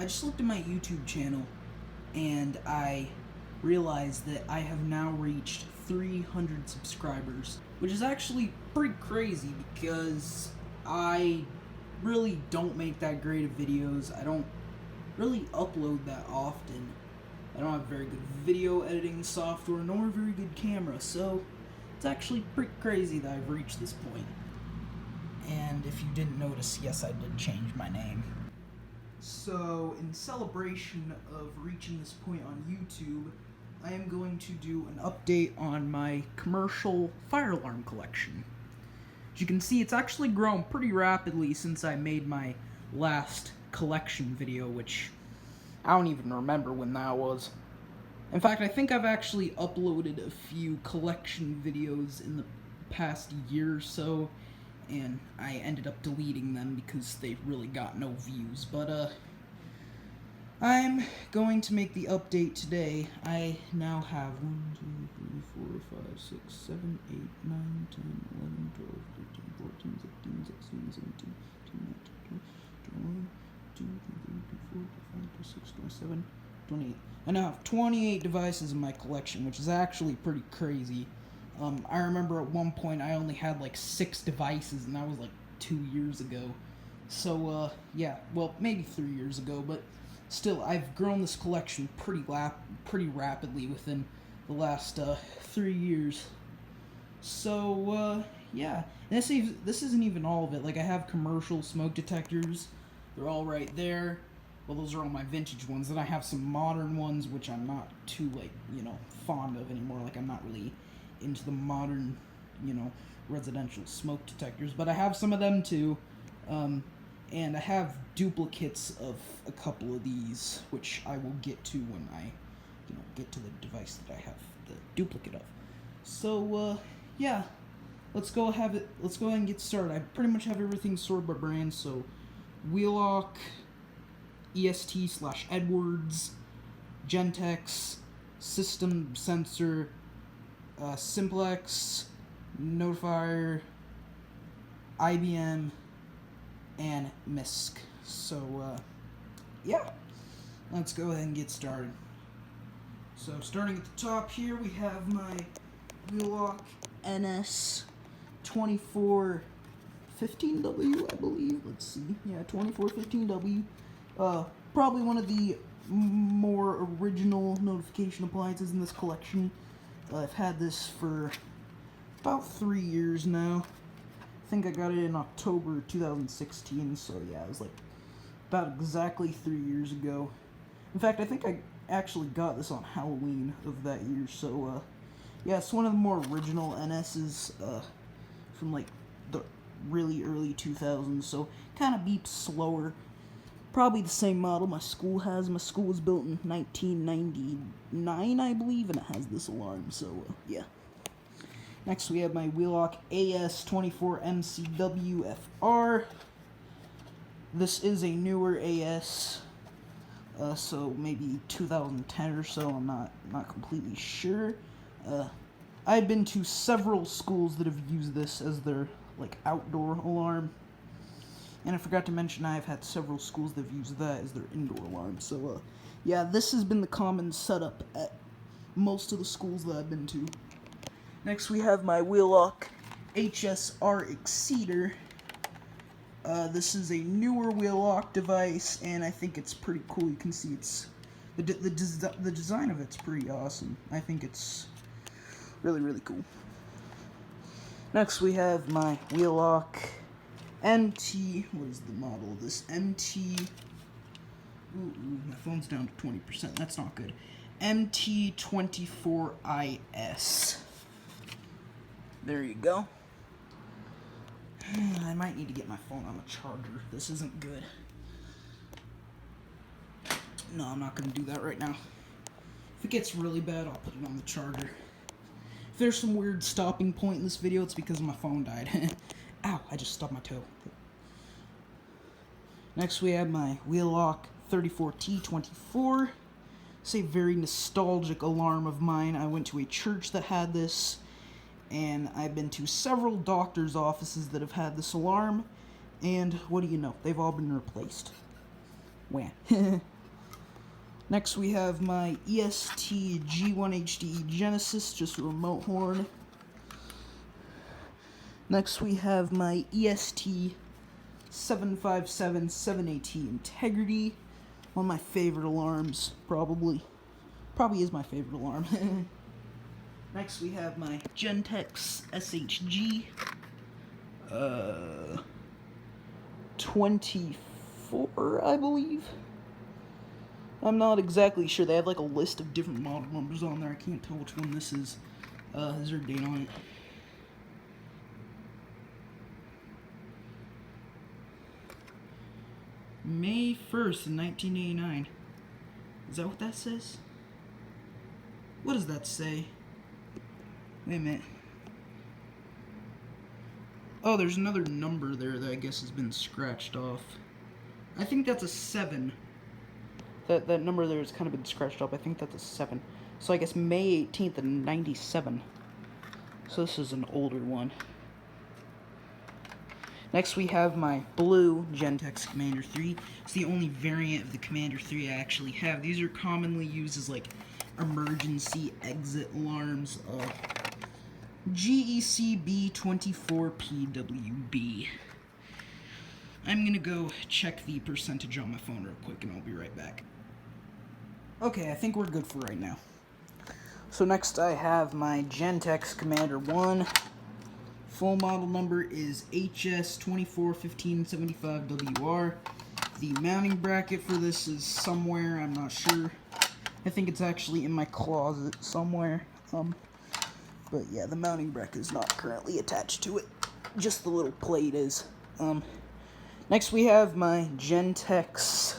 I just looked at my YouTube channel and I realized that I have now reached 300 subscribers, which is actually pretty crazy because I really don't make that great of videos. I don't really upload that often. I don't have very good video editing software nor a very good camera, so it's actually pretty crazy that I've reached this point. And if you didn't notice, yes, I did change my name. So, in celebration of reaching this point on YouTube, I am going to do an update on my commercial fire alarm collection. As you can see, it's actually grown pretty rapidly since I made my last collection video, which I don't even remember when that was. In fact, I think I've actually uploaded a few collection videos in the past year or so, and I ended up deleting them because they really got no views. But, I'm going to make the update today. I now have 1, 2, 3, 4, 5, 6, 7, 8, 9, 10, 11, 12, 13, 14, 15, 16, 17, 18, 19, 20, 21, 22, 23, 24, 25, 26, 27, 28. I now have 28 devices in my collection, which is actually pretty crazy. I remember at one point I only had like 6 devices, and that was like 2 years ago. So, yeah, well, maybe 3 years ago, but still, I've grown this collection pretty rapidly within the last 3 years. So, yeah, and this isn't even all of it. Like, I have commercial smoke detectors. They're all right there. Well, those are all my vintage ones. Then I have some modern ones, which I'm not too, like, fond of anymore. Like, I'm not really into the modern, residential smoke detectors. But I have some of them, too. And I have duplicates of a couple of these, which I will get to when I, get to the device that I have the duplicate of. So, yeah, let's go ahead and get started. I pretty much have everything sorted by brand. So, Wheelock, EST/Edwards, Gentex, System Sensor, Simplex, Notifier, IBM, and MISC. So, yeah, let's go ahead and get started. So, starting at the top here, we have my Wheelock NS2415W, I believe. Let's see. Yeah, 2415W. Probably one of the more original notification appliances in this collection. I've had this for about 3 years now. I think I got it in October 2016, so yeah, it was like about exactly 3 years ago. In fact, I think I actually got this on Halloween of that year, so yeah, it's one of the more original NS's from like the really early 2000s, so kind of beeps slower. Probably the same model my school has. My school was built in 1999, I believe, and it has this alarm, so yeah. Next, we have my Wheelock AS24MCWFR. This is a newer AS, so maybe 2010 or so. I'm not completely sure. I've been to several schools that have used this as their like outdoor alarm, and I forgot to mention I've had several schools that have used that as their indoor alarm. So, yeah, this has been the common setup at most of the schools that I've been to. Next, we have my Wheelock HSR Exceeder. This is a newer Wheelock device, and I think it's pretty cool. You can see it's the design of it's pretty awesome. I think it's really, really cool. Next, we have my Wheelock MT. What is the model of this? MT. Ooh, my phone's down to 20%. That's not good. MT24IS. There you go. I might need to get my phone on a charger. This isn't good. No, I'm not going to do that right now. If it gets really bad, I'll put it on the charger. If there's some weird stopping point in this video, it's because my phone died. Ow, I just stubbed my toe. Next, we have my Wheelock 34T24. It's a very nostalgic alarm of mine. I went to a church that had this, and I've been to several doctor's offices that have had this alarm, and what do you know? They've all been replaced. Wham. Next we have my EST G1HD Genesis, just a remote horn. Next we have my EST 757-7AT Integrity, one of my favorite alarms, probably is my favorite alarm. Next we have my Gentex SHG 24, I believe. I'm not exactly sure. They have like a list of different model numbers on there. I can't tell which one this is. Is there a date on it? May 1st, 1989. Is that what that says? What does that say? Wait a minute. Oh, there's another number there that I guess has been scratched off. I think that's a 7. That number there has kind of been scratched up. I think that's a 7. So I guess May 18th of 97. So this is an older one. Next we have my blue Gentex Commander 3. It's the only variant of the Commander 3 I actually have. These are commonly used as like emergency exit alarms. GEC B24PWB. I'm gonna go check the percentage on my phone real quick and I'll be right back. Okay, I think we're good for right now. So next I have my Gentex Commander 1. Full model number is HS241575WR. The mounting bracket for this is somewhere, I'm not sure. I think it's actually in my closet somewhere. But yeah, the mounting bracket is not currently attached to it. Just the little plate is. Next we have my Gentex.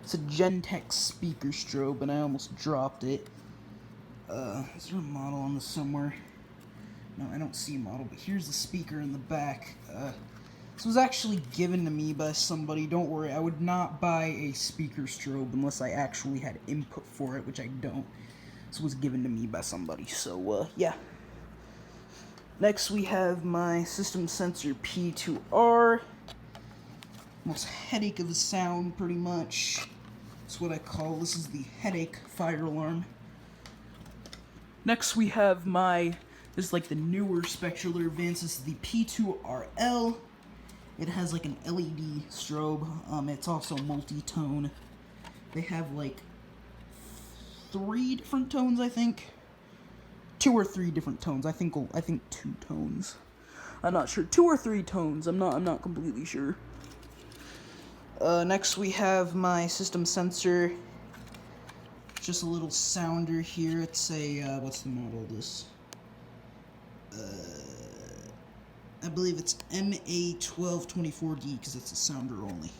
It's a Gentex speaker strobe, and I almost dropped it. Is there a model on this somewhere? No, I don't see a model, but here's the speaker in the back. This was actually given to me by somebody. Don't worry, I would not buy a speaker strobe unless I actually had input for it, which I don't. This was given to me by somebody, so, yeah. Next, we have my system sensor P2R. Most headache of a sound, pretty much. That's what I call, this is the headache fire alarm. Next, we have my, this is like the newer Spectral Advance. This is the P2RL. It has like an LED strobe. It's also multi-tone. They have like 3 different tones, I think. 2 or 3 different tones. I think 2 tones. I'm not sure. 2 or 3 tones. I'm not completely sure. Next we have my system sensor. Just a little sounder here. It's a what's the model of this? I believe it's MA1224D because it's a sounder only.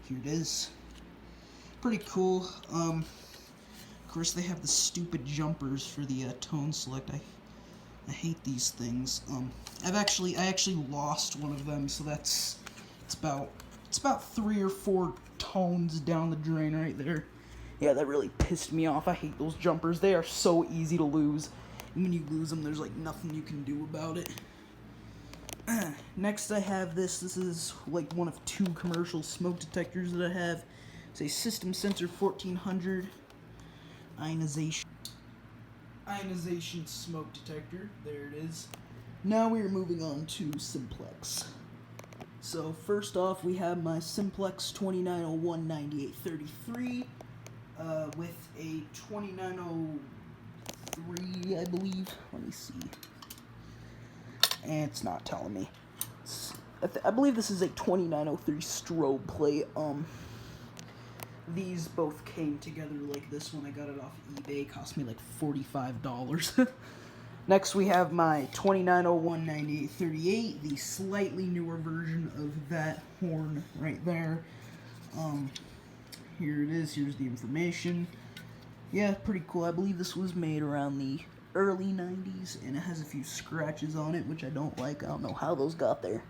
Here it is. Pretty cool. Of course, they have the stupid jumpers for the tone select. I hate these things. I actually lost one of them, so it's about 3 or 4 tones down the drain right there. Yeah, that really pissed me off. I hate those jumpers. They are so easy to lose. And when you lose them, there's like nothing you can do about it. Next I have this. This is like one of 2 commercial smoke detectors that I have. It's a System Sensor 1400 ionization smoke detector. There it is. Now we are moving on to Simplex. So first off, we have my Simplex 2901-9833 with a 2903, I believe. Let me see. And it's not telling me. I believe this is a 2903 strobe plate. These both came together like this when I got it off eBay. It cost me like $45. Next we have my 2901-9838, the slightly newer version of that horn right there. Here it is. Here's the information. Yeah, pretty cool. I believe this was made around the early 90s, and it has a few scratches on it, which I don't like. I don't know how those got there.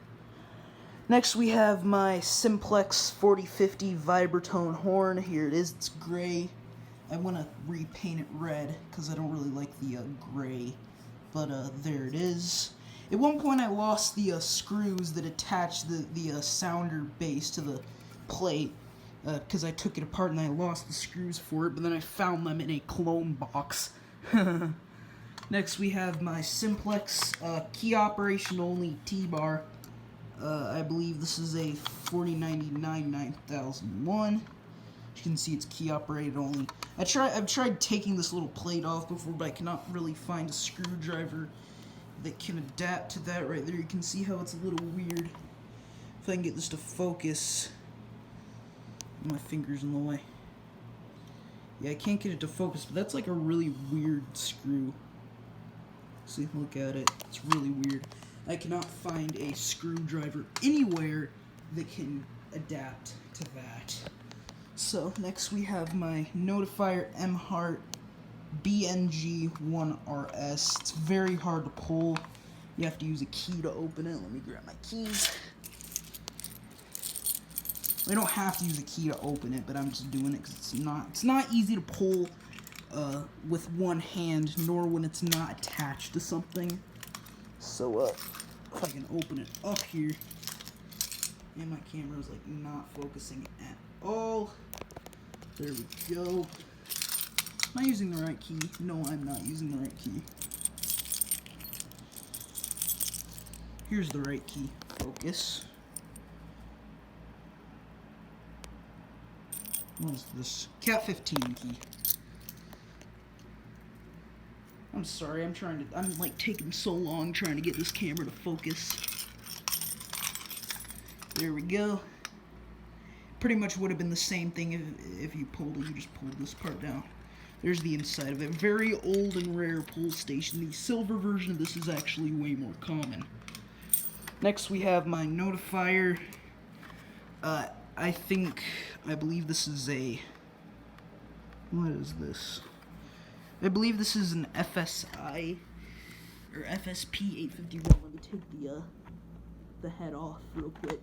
Next, we have my Simplex 4050 Vibratone horn. Here it is. It's gray. I want to repaint it red, because I don't really like the gray. But there it is. At one point, I lost the screws that attach the sounder base to the plate. because I took it apart and I lost the screws for it, but then I found them in a clone box. Next we have my Simplex key operation only T-bar. I believe this is a 4099 9001. You can see it's key operated only. I've tried taking this little plate off before, but I cannot really find a screwdriver that can adapt to that. Right there, you can see how it's a little weird. If I can get this to focus. My finger's in the way. Yeah, I can't get it to focus, but that's like a really weird screw. See, look at it. It's really weird. I cannot find a screwdriver anywhere that can adapt to that. So, next we have my Notifier M-Heart BNG1RS. It's very hard to pull. You have to use a key to open it. Let me grab my keys. I don't have to use a key to open it, but I'm just doing it because it's not easy to pull with one hand, nor when it's not attached to something. So if I can open it up here, and my camera's like not focusing at all. There we go. Am I using the right key? No, I'm not using the right key. Here's the right key. Focus. What is this? Cat 15 key. I'm sorry, I'm like taking so long trying to get this camera to focus. There we go. Pretty much would have been the same thing if you pulled it, you just pulled this part down. There's the inside of it. Very old and rare pull station. The silver version of this is actually way more common. Next we have my Notifier. I believe this is a... What is this? I believe this is an FSI, or FSP 851. Let me take the head off real quick.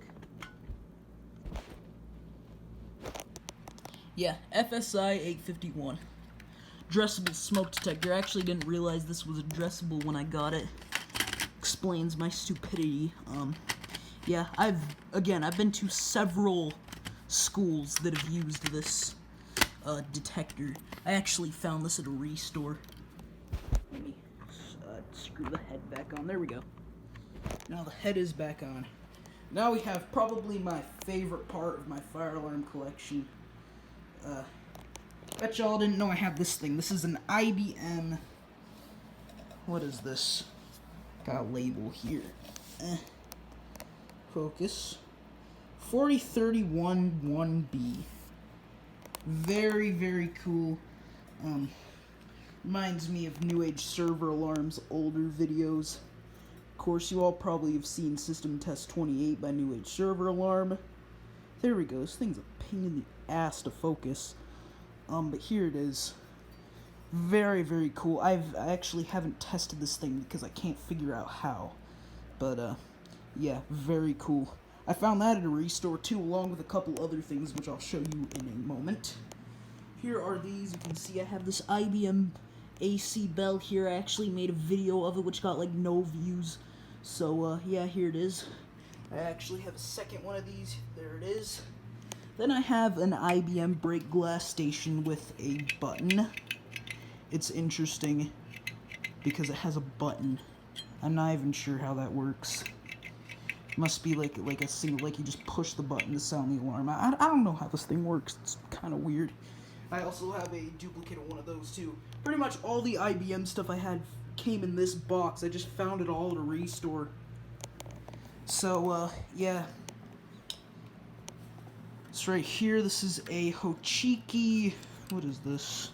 Yeah, FSI 851. Addressable smoke detector. I actually didn't realize this was addressable when I got it. Explains my stupidity. Yeah, I've been to several schools that have used this detector. I actually found this at a restore. Let me screw the head back on. There we go. Now the head is back on. Now we have probably my favorite part of my fire alarm collection. Bet y'all didn't know I have this thing. This is an IBM. What is this? Got a label here. Focus. 4031-1B. Very, very cool. Reminds me of New Age Server Alarm's older videos. Of course, you all probably have seen System Test 28 by New Age Server Alarm. There we go. This thing's a pain in the ass to focus. But here it is. Very, very cool. I actually haven't tested this thing because I can't figure out how. But, yeah, very cool. I found that at a restore too, along with a couple other things, which I'll show you in a moment. Here are these. You can see I have this IBM AC bell here. I actually made a video of it, which got, like, no views. So, yeah, here it is. I actually have a second one of these. There it is. Then I have an IBM break glass station with a button. It's interesting because it has a button. I'm not even sure how that works. Must be like a single, like you just push the button to sound the alarm. I don't know how this thing works. It's kind of weird. I also have a duplicate of one of those too. Pretty much all the IBM stuff I had came in this box. I just found it all at a restore. So, yeah. It's right here. This is a Hochiki. What is this?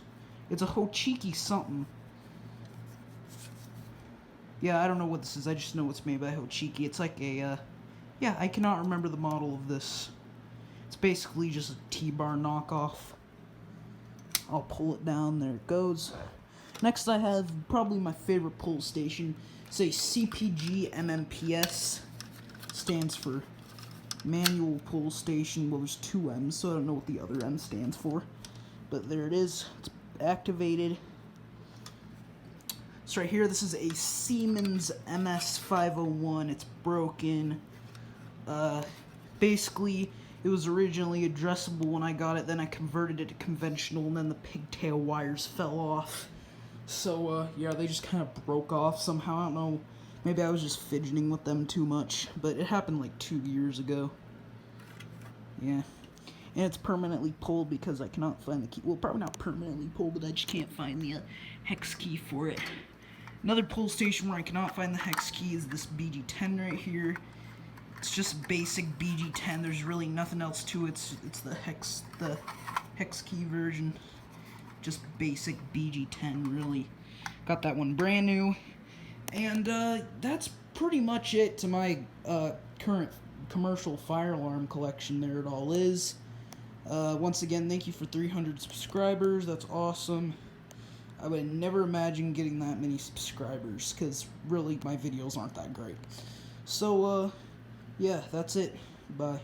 It's a Hochiki something. Yeah, I don't know what this is. I just know it's made by Hochiki. It's like a, yeah, I cannot remember the model of this. It's basically just a T-bar knockoff. I'll pull it down. There it goes. Next I have probably my favorite pull station. It's a CPG MMPS. Stands for manual pull station. Well, there's two M's, so I don't know what the other M stands for. But there it is. It's activated. So right here, this is a Siemens MS501. It's broken. Basically, It was originally addressable when I got it, then I converted it to conventional, and then the pigtail wires fell off. So, yeah, they just kind of broke off somehow. I don't know. Maybe I was just fidgeting with them too much, but it happened like 2 years ago. Yeah. And it's permanently pulled because I cannot find the key. Well, probably not permanently pulled, but I just can't find the hex key for it. Another pull station where I cannot find the hex key is this BG10 right here. It's just basic BG10. There's really nothing else to it. It's the hex key version. Just basic BG10, really. Got that one brand new. And that's pretty much it to my current commercial fire alarm collection. There it all is. Once again, thank you for 300 subscribers. That's awesome. I would never imagine getting that many subscribers, because really my videos aren't that great. So, yeah, that's it. Bye.